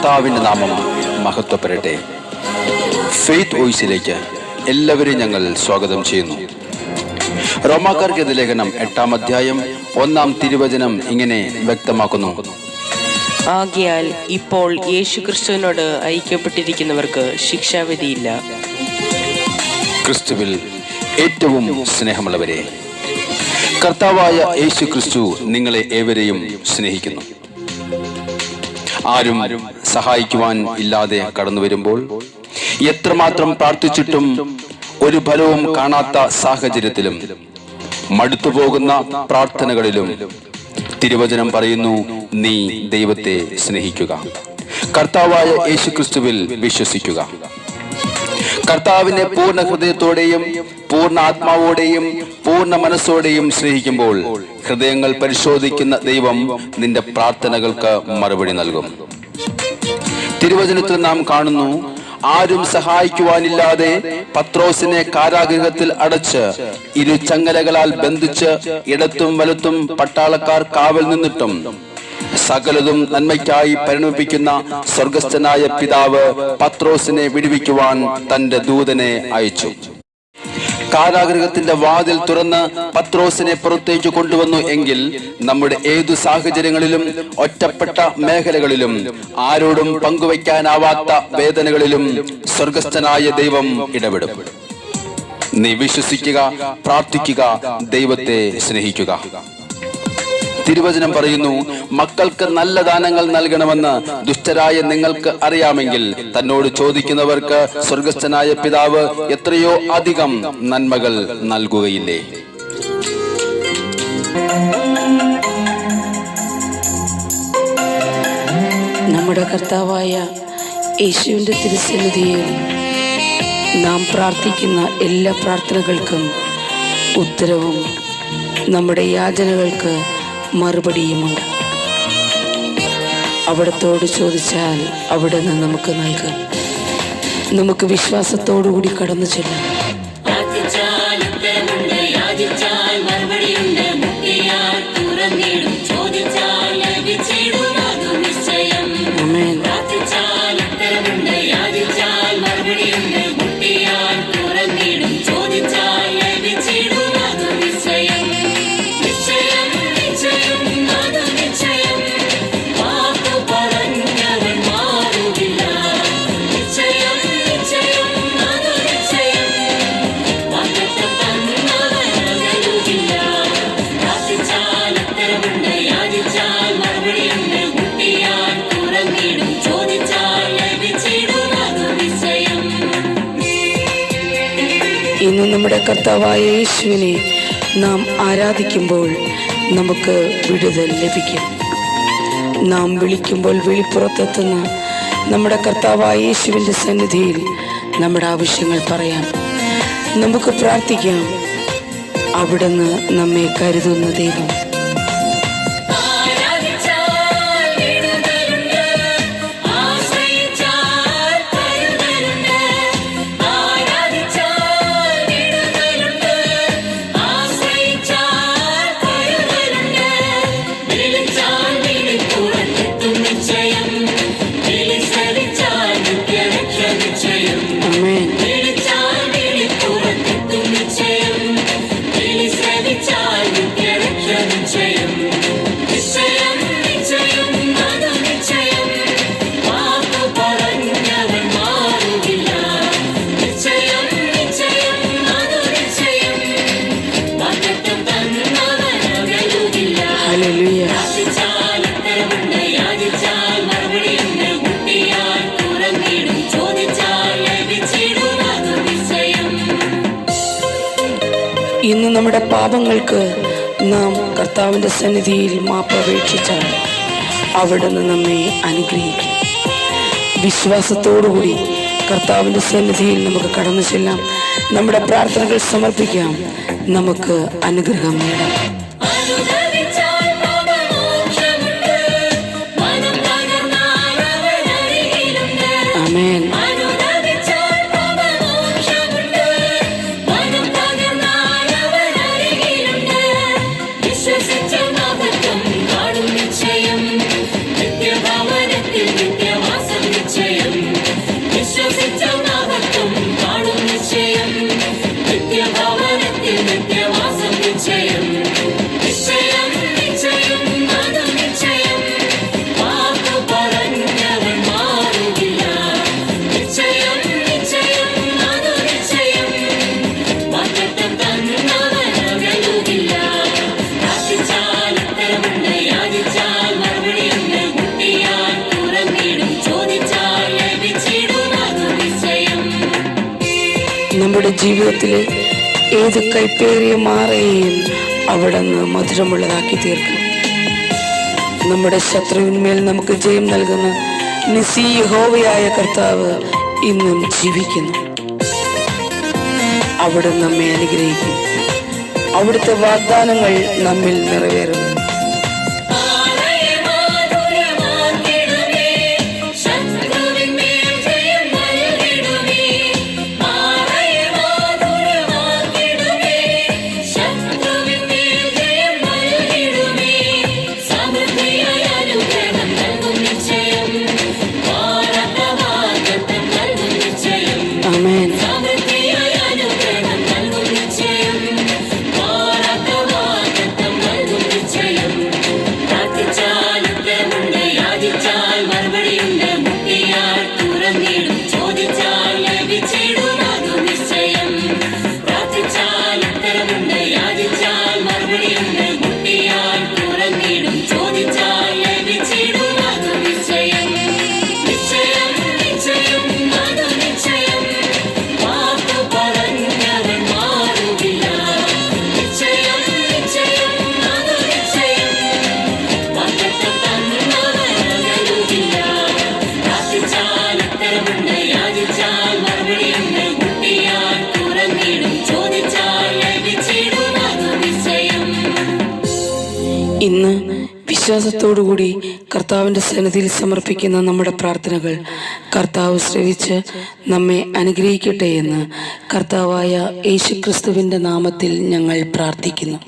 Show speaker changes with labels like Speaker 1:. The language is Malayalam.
Speaker 1: കർത്താവിൻ്റെ നാമം മഹത്വപ്പെടട്ടെ. ഫെയ്ത്ത് വോയിസിലേക്ക് എല്ലാവരെയും ഞങ്ങൾ സ്വാഗതം ചെയ്യുന്നു. റോമാക്കാർക്കെതിരെ ലേഖനം 8-ാം അധ്യായം 1-ാം തിരുവചനം ഇങ്ങനെ വ്യക്തമാക്കുന്നു:
Speaker 2: ആകയാൽ ഇപ്പോൾ യേശുക്രിസ്തുവിനോട് ഐക്യപ്പെട്ടിരിക്കുന്നവർക്ക് ശിക്ഷാവിധിയില്ല.
Speaker 1: ക്രിസ്തുവിൽ ഏറ്റവും സ്നേഹമുള്ളവരെ, കർത്താവായ യേശു ക്രിസ്തു നിങ്ങളെ ഏവരെയും സ്നേഹിക്കുന്നു. ആരും സഹായിക്കുവാൻ ഇല്ലാതെ കടന്നു വരുമ്പോൾ, എത്രമാത്രം പ്രാർത്ഥിച്ചിട്ടും ഒരു ഫലവും കാണാത്ത സാഹചര്യത്തിലും, മടുത്തുപോകുന്ന പ്രാർത്ഥനകളിലും തിരുവചനം പറയുന്നു, നീ ദൈവത്തെ സ്നേഹിക്കുക, കർത്താവായ യേശു ക്രിസ്തുവിൽ വിശ്വസിക്കുക. കർത്താവിനെ പൂർണ്ണ ഹൃദയത്തോടെയും പൂർണ്ണ ആത്മാവോടെയും പൂർണ്ണ മനസ്സോടെയും സ്നേഹിക്കുമ്പോൾ ഹൃദയങ്ങൾ പരിശോധിക്കുന്ന ദൈവം നിന്റെ പ്രാർത്ഥനകൾക്ക് മറുപടി നൽകും. തിരുവചനത്തിൽ നാം കാണുന്നു, ആരും സഹായിക്കുവാനില്ലാതെ പത്രോസിനെ കാരാഗൃഹത്തിൽ അടച്ച് ഇരുചങ്ങലകളാൽ ബന്ധിച്ച് ഇടത്തും വലത്തും പട്ടാളക്കാർ കാവൽ നിന്നിട്ടും സകലതും നന്മയ്ക്കായി പരിണമിപ്പിക്കുന്ന സ്വർഗസ്ഥനായ പിതാവ് പത്രോസിനെ വിടുവിക്കുവാൻ തന്റെ ദൂതനെ അയച്ചു. കാരാഗൃഹത്തിന്റെ വാതിൽ തുറന്ന് പത്രോസിനെ പുറത്തേക്ക് കൊണ്ടുവന്നു എങ്കിൽ നമ്മുടെ ഏതു സാഹചര്യങ്ങളിലും ഒറ്റപ്പെട്ട മേഖലകളിലും ആരോടും പങ്കുവയ്ക്കാനാവാത്ത വേദനകളിലും സ്വർഗസ്ഥനായ ദൈവം ഇടപെടും. നീ വിശ്വസിക്കുക, പ്രാർത്ഥിക്കുക, ദൈവത്തെ സ്നേഹിക്കുക. തിരുവചനം പറയുന്നു, മക്കൾക്ക് നല്ല ദാനങ്ങൾ നൽകണമെന്ന് ദുഷ്ടരായ നിങ്ങൾക്ക് അറിയാമെങ്കിൽ തന്നോട് ചോദിക്കുന്നവർക്ക് സ്വർഗസ്ഥനായ പിതാവ് എത്രയോ അധികം നന്മകൾ നൽകുകയില്ലേ.
Speaker 3: നമ്മുടെ കർത്താവായ യേശുവിൻ്റെ തിരുസന്നിധിയിൽ നാം പ്രാർത്ഥിക്കുന്ന എല്ലാ പ്രാർത്ഥനകൾക്കും ഉത്തരവും നമ്മുടെ യാചനകൾക്ക് മറുപടിയുമുണ്ട്. അവിടത്തോട് ചോദിച്ചാൽ അവിടുന്ന് നമുക്ക് നൽകും. നമുക്ക് വിശ്വാസത്തോടുകൂടി കടന്നു ചെല്ലാം. ഇന്ന് നമ്മുടെ കർത്താവായ യേശുവിനെ നാം ആരാധിക്കുമ്പോൾ നമുക്ക് വിടുതൽ ലഭിക്കും. നാം വിളിക്കുമ്പോൾ വിളിപ്പുറത്തെത്തുന്ന നമ്മുടെ കർത്താവായ യേശുവിൻ്റെ സന്നിധിയിൽ നമ്മുടെ ആവശ്യങ്ങൾ പറയാം, നമുക്ക് പ്രാർത്ഥിക്കാം. അവിടുന്ന് നമ്മെ കരുതുന്ന ദൈവം. ഇന്ന് നമ്മുടെ പാപങ്ങൾക്ക് നാം കർത്താവിൻ്റെ സന്നിധിയിൽ മാപ്പപേക്ഷിച്ചാൽ അവിടുന്ന് നമ്മെ അനുഗ്രഹിക്കും. വിശ്വാസത്തോടുകൂടി കർത്താവിൻ്റെ സന്നിധിയിൽ നമുക്ക് കടന്നു ചെല്ലാം. നമ്മുടെ പ്രാർത്ഥനകൾ സമർപ്പിക്കാം. നമുക്ക് അനുഗ്രഹം നേടാം. ആമേൻ.
Speaker 4: വിശ്വസിച്ച മഹത്വം കാണും നിശ്ചയം, നിത്യഭവനത്തിൽ നിത്യവാസം
Speaker 3: നമ്മുടെ ജീവിതത്തിലെ ഏത് കൈപ്പേറിയ മാറയെയും അവിടുന്ന് മധുരമുള്ളതാക്കി തീർക്കും. നമ്മുടെ ശത്രുവിന്മേൽ നമുക്ക് ജയം നൽകുന്ന നിസീ യഹോവയായ കർത്താവ് ഇന്നും ജീവിക്കുന്നു. അവിടുന്ന് നമ്മെ അനുഗ്രഹിക്കും. അവിടുത്തെ വാഗ്ദാനങ്ങൾ നമ്മിൽ നിറവേറും. ഇന്ന് വിശ്വാസത്തോടുകൂടി കർത്താവിൻ്റെ സന്നിധിയിൽ സമർപ്പിക്കുന്ന നമ്മുടെ പ്രാർത്ഥനകൾ കർത്താവ് ശ്രവിച്ച് നമ്മെ അനുഗ്രഹിക്കട്ടെ എന്ന് കർത്താവായ യേശുക്രിസ്തുവിൻ്റെ നാമത്തിൽ ഞങ്ങൾ പ്രാർത്ഥിക്കുന്നു.